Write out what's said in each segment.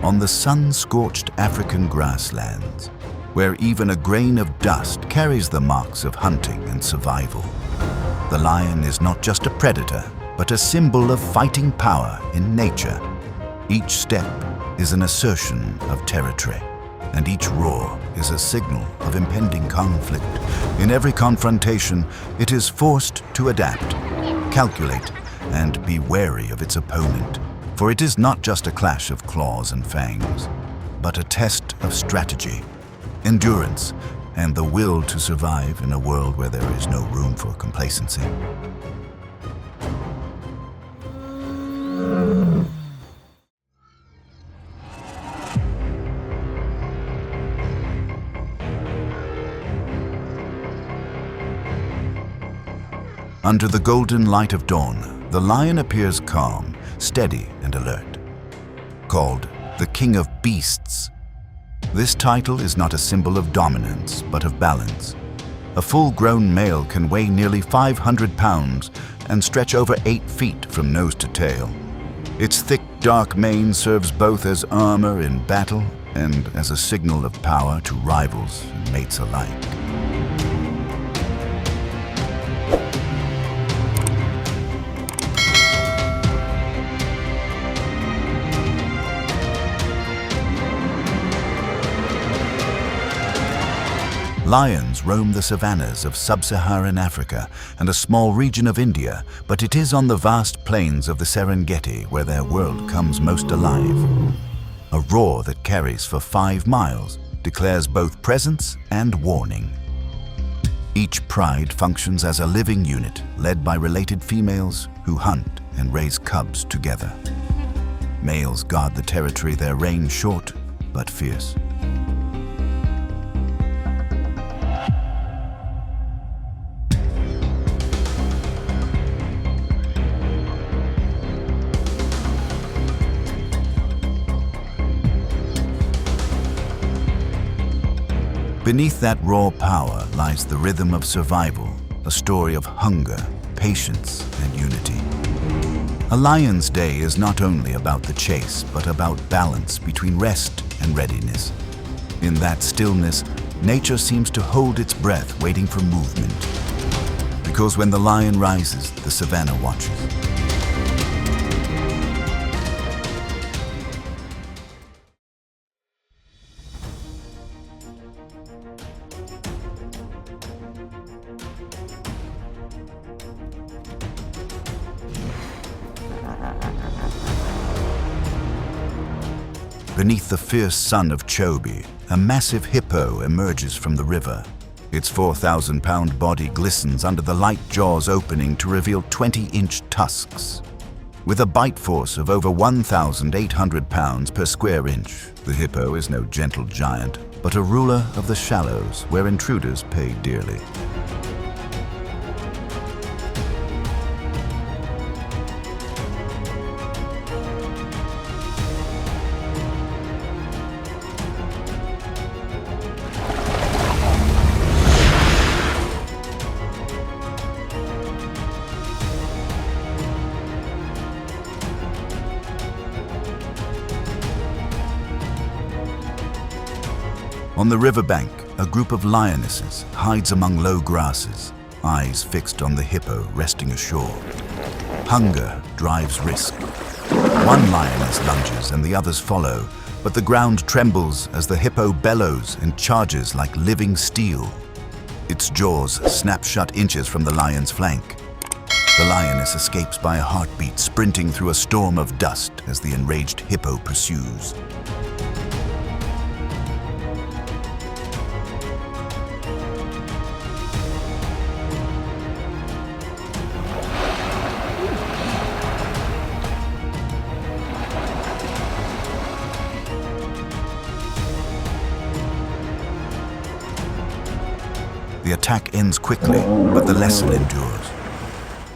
on the sun-scorched African grasslands, where even a grain of dust carries the marks of hunting and survival. The lion is not just a predator, but a symbol of fighting power in nature. Each step is an assertion of territory, and each roar is a signal of impending conflict. In every confrontation, it is forced to adapt, calculate, and be wary of its opponent. For it is not just a clash of claws and fangs, but a test of strategy, endurance, and the will to survive in a world where there is no room for complacency. Under the golden light of dawn, the lion appears calm, steady, and alert. Called the King of Beasts, this title is not a symbol of dominance, but of balance. A full-grown male can weigh nearly 500 pounds and stretch over 8 feet from nose to tail. Its thick, dark mane serves both as armor in battle and as a signal of power to rivals and mates alike. Lions roam the savannas of sub-Saharan Africa and a small region of India, but it is on the vast plains of the Serengeti where their world comes most alive. A roar that carries for 5 miles declares both presence and warning. Each pride functions as a living unit led by related females who hunt and raise cubs together. Males guard the territory, their reign short but fierce. Beneath that raw power lies the rhythm of survival, a story of hunger, patience, and unity. A lion's day is not only about the chase, but about balance between rest and readiness. In that stillness, nature seems to hold its breath, waiting for movement. Because when the lion rises, the savanna watches. Beneath the fierce sun of Chobe, a massive hippo emerges from the river. Its 4,000-pound body glistens under the light jaws opening to reveal 20-inch tusks. With a bite force of over 1,800 pounds per square inch, the hippo is no gentle giant, but a ruler of the shallows where intruders pay dearly. On the riverbank, a group of lionesses hides among low grasses, eyes fixed on the hippo resting ashore. Hunger drives risk. One lioness lunges and the others follow, but the ground trembles as the hippo bellows and charges like living steel. Its jaws snap shut inches from the lion's flank. The lioness escapes by a heartbeat, sprinting through a storm of dust as the enraged hippo pursues. The attack ends quickly, but the lesson endures.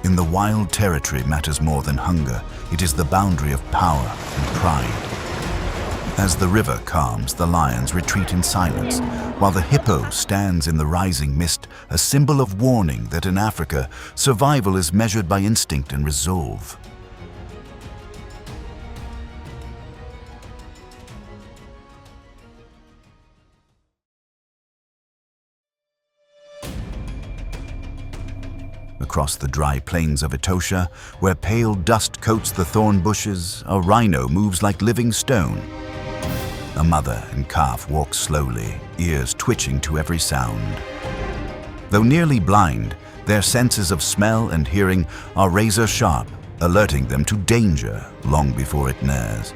In the wild territory matters more than hunger. It is the boundary of power and pride. As the river calms, the lions retreat in silence, while the hippo stands in the rising mist, a symbol of warning that in Africa, survival is measured by instinct and resolve. Across the dry plains of Etosha, where pale dust coats the thorn bushes, a rhino moves like living stone. A mother and calf walk slowly, ears twitching to every sound. Though nearly blind, their senses of smell and hearing are razor-sharp, alerting them to danger long before it nears.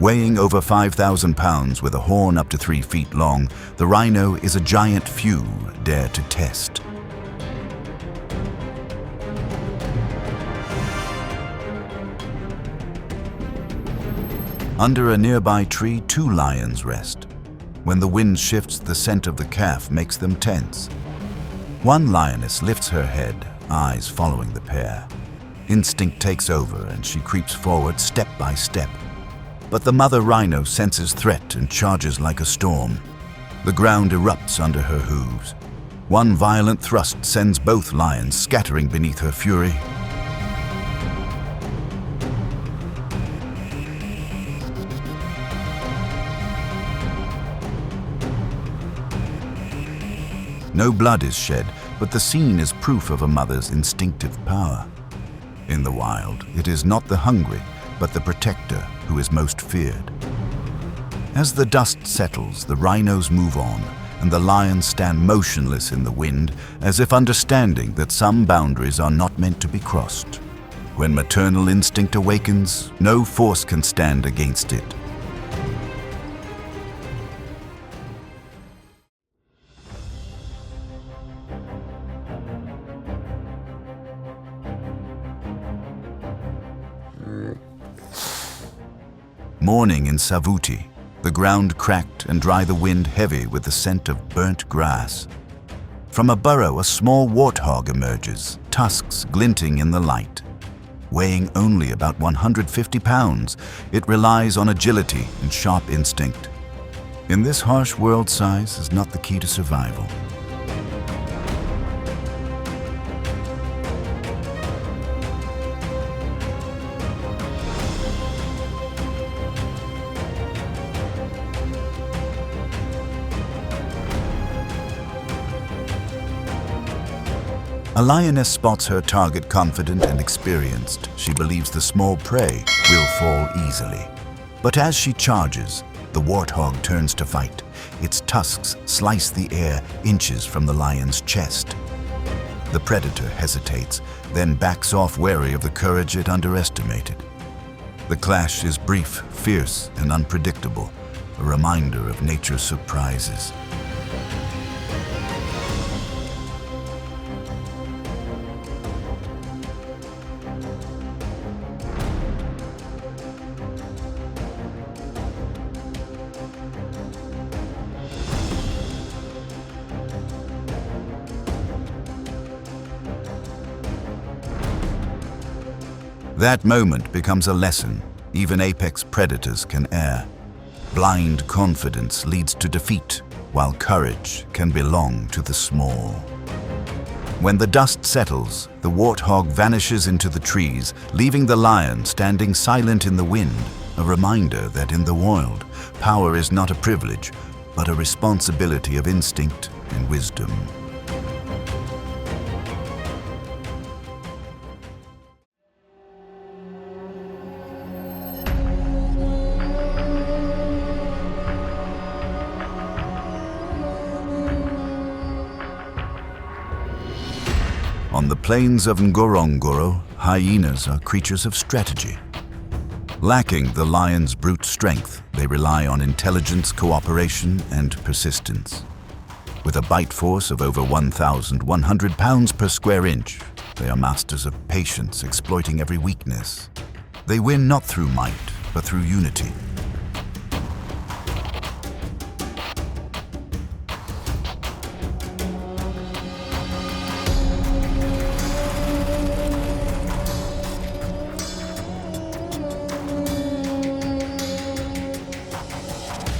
Weighing over 5,000 pounds with a horn up to 3 feet long, the rhino is a giant few dare to test. Under a nearby tree, 2 lions rest. When the wind shifts, the scent of the calf makes them tense. One lioness lifts her head, eyes following the pair. Instinct takes over and she creeps forward step by step. But the mother rhino senses threat and charges like a storm. The ground erupts under her hooves. One violent thrust sends both lions scattering beneath her fury. No blood is shed, but the scene is proof of a mother's instinctive power. In the wild, it is not the hungry, but the protector who is most feared. As the dust settles, the rhinos move on, and the lions stand motionless in the wind, as if understanding that some boundaries are not meant to be crossed. When maternal instinct awakens, no force can stand against it. Morning in Savuti, the ground cracked and dry, the wind heavy with the scent of burnt grass. From a burrow, a small warthog emerges, tusks glinting in the light. Weighing only about 150 pounds, it relies on agility and sharp instinct. In this harsh world, size is not the key to survival. A lioness spots her target confident and experienced. She believes the small prey will fall easily. But as she charges, the warthog turns to fight. Its tusks slice the air inches from the lion's chest. The predator hesitates, then backs off, wary of the courage it underestimated. The clash is brief, fierce, and unpredictable, a reminder of nature's surprises. That moment becomes a lesson even apex predators can err. Blind confidence leads to defeat, while courage can belong to the small. When the dust settles, the warthog vanishes into the trees, leaving the lion standing silent in the wind, a reminder that in the wild, power is not a privilege, but a responsibility of instinct and wisdom. On the plains of Ngorongoro, hyenas are creatures of strategy. Lacking the lion's brute strength, they rely on intelligence, cooperation, and persistence. With a bite force of over 1,100 pounds per square inch, they are masters of patience, exploiting every weakness. They win not through might, but through unity.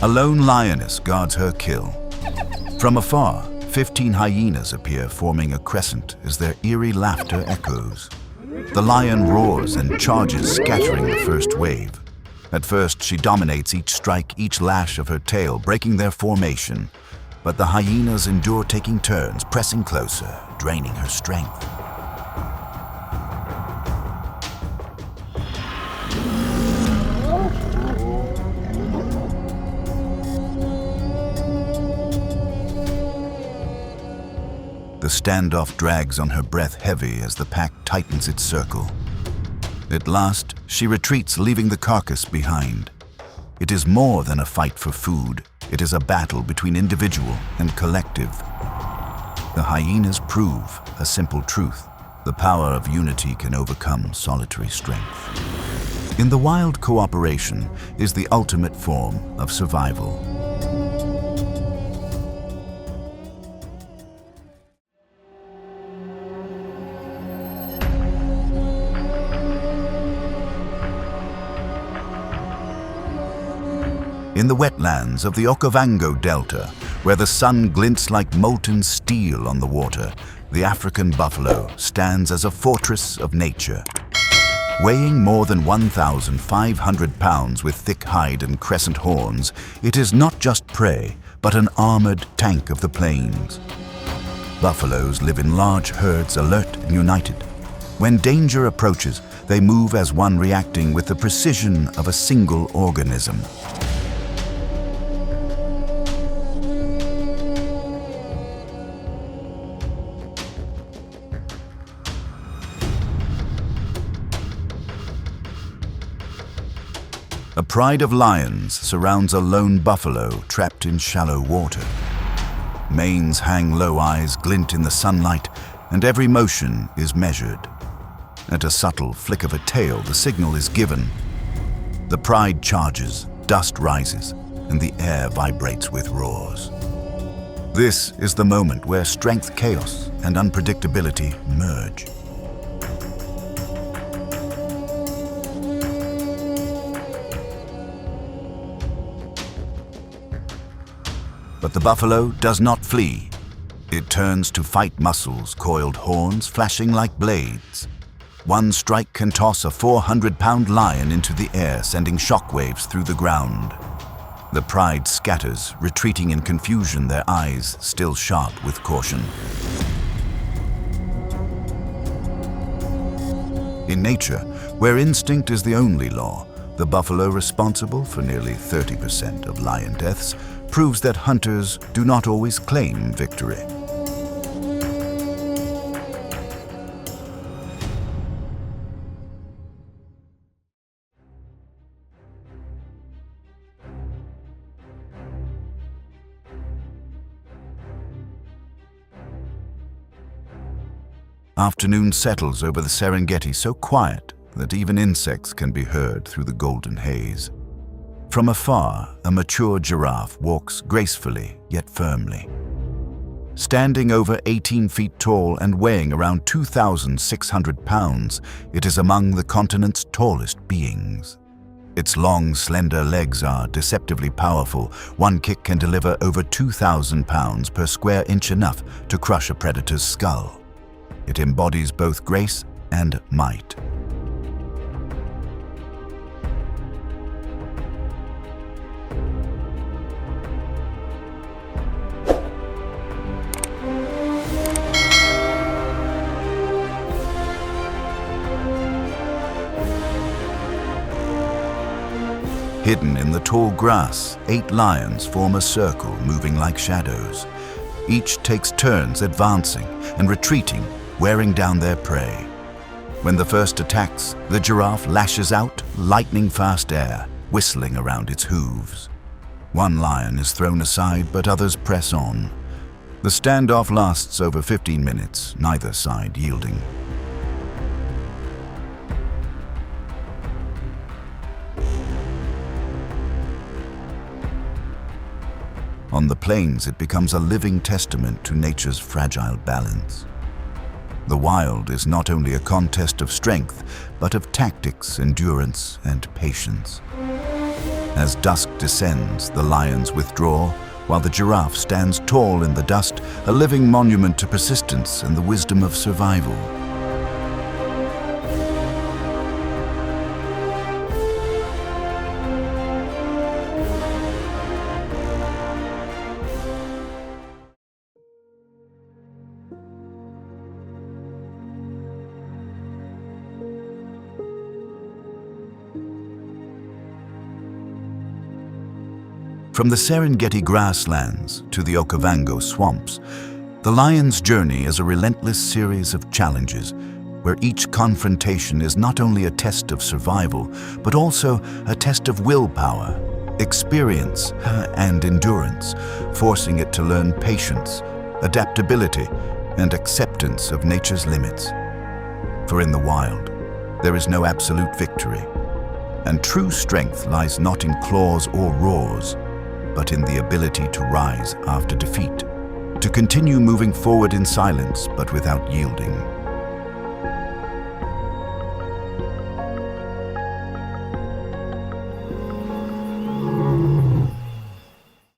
A lone lioness guards her kill. From afar, 15 hyenas appear, forming a crescent as their eerie laughter echoes. The lion roars and charges, scattering the first wave. At first, she dominates each strike, each lash of her tail, breaking their formation. But the hyenas endure, taking turns, pressing closer, draining her strength. standoff drags on her breath heavy as the pack tightens its circle. At last, she retreats, leaving the carcass behind. It is more than a fight for food. It is a battle between individual and collective. The hyenas prove a simple truth. The power of unity can overcome solitary strength. In the wild, cooperation is the ultimate form of survival. In the wetlands of the Okavango Delta, where the sun glints like molten steel on the water, the African buffalo stands as a fortress of nature. Weighing more than 1,500 pounds with thick hide and crescent horns, it is not just prey, but an armored tank of the plains. Buffaloes live in large herds, alert and united. When danger approaches, they move as one, reacting with the precision of a single organism. A pride of lions surrounds a lone buffalo trapped in shallow water. Manes hang low, eyes glint in the sunlight, and every motion is measured. At a subtle flick of a tail, the signal is given. The pride charges, dust rises, and the air vibrates with roars. This is the moment where strength, chaos, and unpredictability merge. But the buffalo does not flee. It turns to fight, muscles, coiled horns flashing like blades. One strike can toss a 400-pound lion into the air, sending shockwaves through the ground. The pride scatters, retreating in confusion, their eyes still sharp with caution. In nature, where instinct is the only law, the buffalo, responsible for nearly 30% of lion deaths, proves that hunters do not always claim victory. Afternoon settles over the Serengeti, so quiet that even insects can be heard through the golden haze. From afar, a mature giraffe walks gracefully yet firmly. Standing over 18 feet tall and weighing around 2,600 pounds, it is among the continent's tallest beings. Its long, slender legs are deceptively powerful. One kick can deliver over 2,000 pounds per square inch, enough to crush a predator's skull. It embodies both grace and might. Hidden in the tall grass, 8 lions form a circle, moving like shadows. Each takes turns advancing and retreating, wearing down their prey. When the first attacks, the giraffe lashes out lightning-fast air, whistling around its hooves. One lion is thrown aside, but others press on. The standoff lasts over 15 minutes, neither side yielding. On the plains, it becomes a living testament to nature's fragile balance. The wild is not only a contest of strength, but of tactics, endurance, and patience. As dusk descends, the lions withdraw, while the giraffe stands tall in the dust, a living monument to persistence and the wisdom of survival. From the Serengeti grasslands to the Okavango swamps, The lion's journey is a relentless series of challenges, where each confrontation is not only a test of survival, but also a test of willpower, experience, and endurance, forcing it to learn patience, adaptability, and acceptance of nature's limits. For in the wild, there is no absolute victory, and true strength lies not in claws or roars, but in the ability to rise after defeat, to continue moving forward in silence but without yielding.